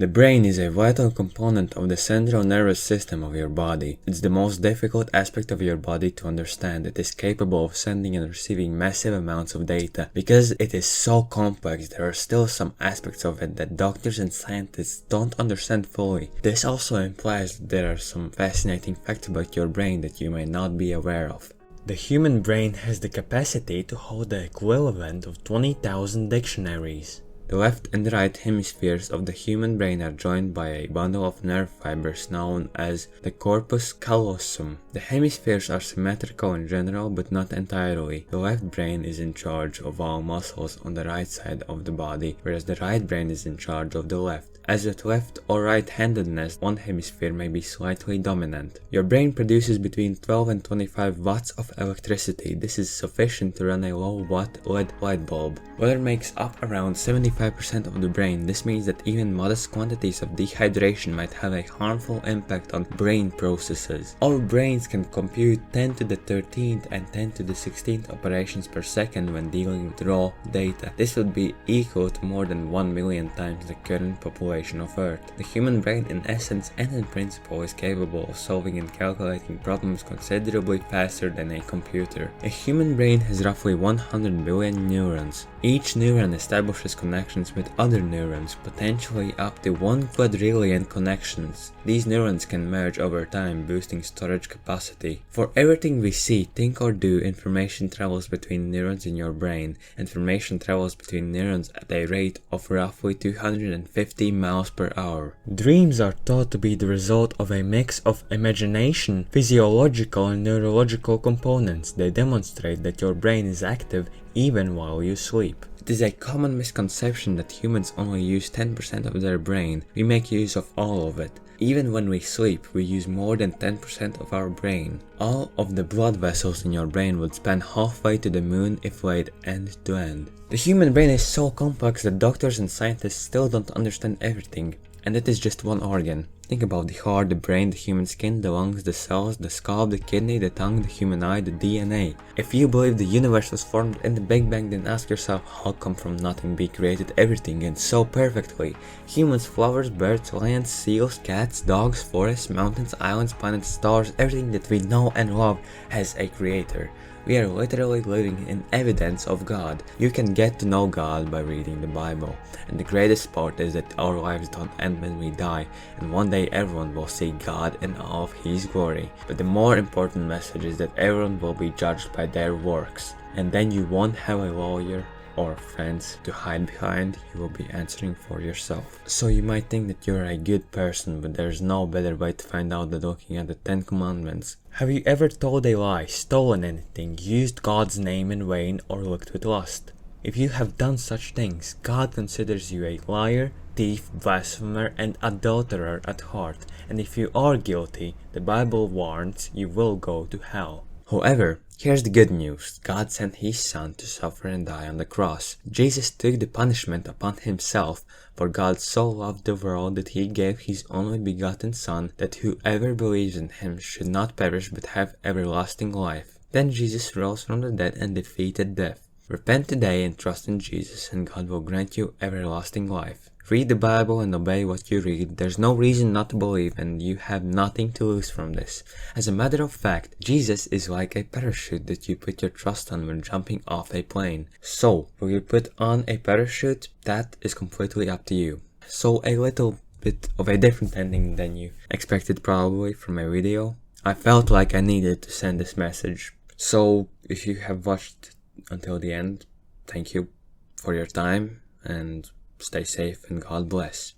The brain is a vital component of the central nervous system of your body. It's the most difficult aspect of your body to understand. It is capable of sending and receiving massive amounts of data. Because it is so complex, there are still some aspects of it that doctors and scientists don't understand fully. This also implies that there are some fascinating facts about your brain that you may not be aware of. The human brain has the capacity to hold the equivalent of 20,000 dictionaries. The left and right hemispheres of the human brain are joined by a bundle of nerve fibers known as the corpus callosum. The hemispheres are symmetrical in general, but not entirely. The left brain is in charge of all muscles on the right side of the body, whereas the right brain is in charge of the left. As with left or right-handedness, one hemisphere may be slightly dominant. Your brain produces between 12 and 25 watts of electricity. This is sufficient to run a low-watt LED light bulb. Water makes up around 75% of the brain. This means that even modest quantities of dehydration might have a harmful impact on brain processes. Our brains can compute 10 to the 13th and 10 to the 16th operations per second when dealing with raw data. This would be equal to more than 1 million times the current population of Earth. The human brain in essence and in principle is capable of solving and calculating problems considerably faster than a computer. A human brain has roughly 100 billion neurons. Each neuron establishes connections with other neurons, potentially up to 1 quadrillion connections. These neurons can merge over time, boosting storage capacity. For everything we see, think or do, information travels between neurons in your brain. Information travels between neurons at a rate of roughly 250 miles per hour. Dreams are thought to be the result of a mix of imagination, physiological and neurological components. They demonstrate that your brain is active even while you sleep. It is a common misconception that humans only use 10% of their brain. We make use of all of it. Even when we sleep, we use more than 10% of our brain. All of the blood vessels in your brain would span halfway to the moon if laid end to end. The human brain is so complex that doctors and scientists still don't understand everything, and it is just one organ. Think about the heart, the brain, the human skin, the lungs, the cells, the scalp, the kidney, the tongue, the human eye, the DNA. If you believe the universe was formed in the Big Bang, then ask yourself how come from nothing we created everything and so perfectly. Humans, flowers, birds, lions, seals, cats, dogs, forests, mountains, islands, planets, stars, everything that we know and love has a creator. We are literally living in evidence of God. You can get to know God by reading the Bible. And the greatest part is that our lives don't end when we die, and one day everyone will see God in all of His glory. But the more important message is that everyone will be judged by their works. And then you won't have a lawyer or friends to hide behind, you will be answering for yourself. So you might think that you're a good person, but there's no better way to find out than looking at the 10 Commandments. Have you ever told a lie, stolen anything, used God's name in vain, or looked with lust? If you have done such things, God considers you a liar, thief, blasphemer, and adulterer at heart, and if you are guilty, the Bible warns you will go to hell. However, here's the good news. God sent His Son to suffer and die on the cross. Jesus took the punishment upon Himself, for God so loved the world that He gave His only begotten Son, that whoever believes in Him should not perish but have everlasting life. Then Jesus rose from the dead and defeated death. Repent today and trust in Jesus, and God will grant you everlasting life. Read the Bible and obey what you read. There's no reason not to believe, and you have nothing to lose from this. As a matter of fact, Jesus is like a parachute that you put your trust on when jumping off a plane. So, will you put on a parachute? That is completely up to you. So, a little bit of a different ending than you expected probably from a video. I felt like I needed to send this message. So, if you have watched until the end, thank you for your time, and stay safe and God bless.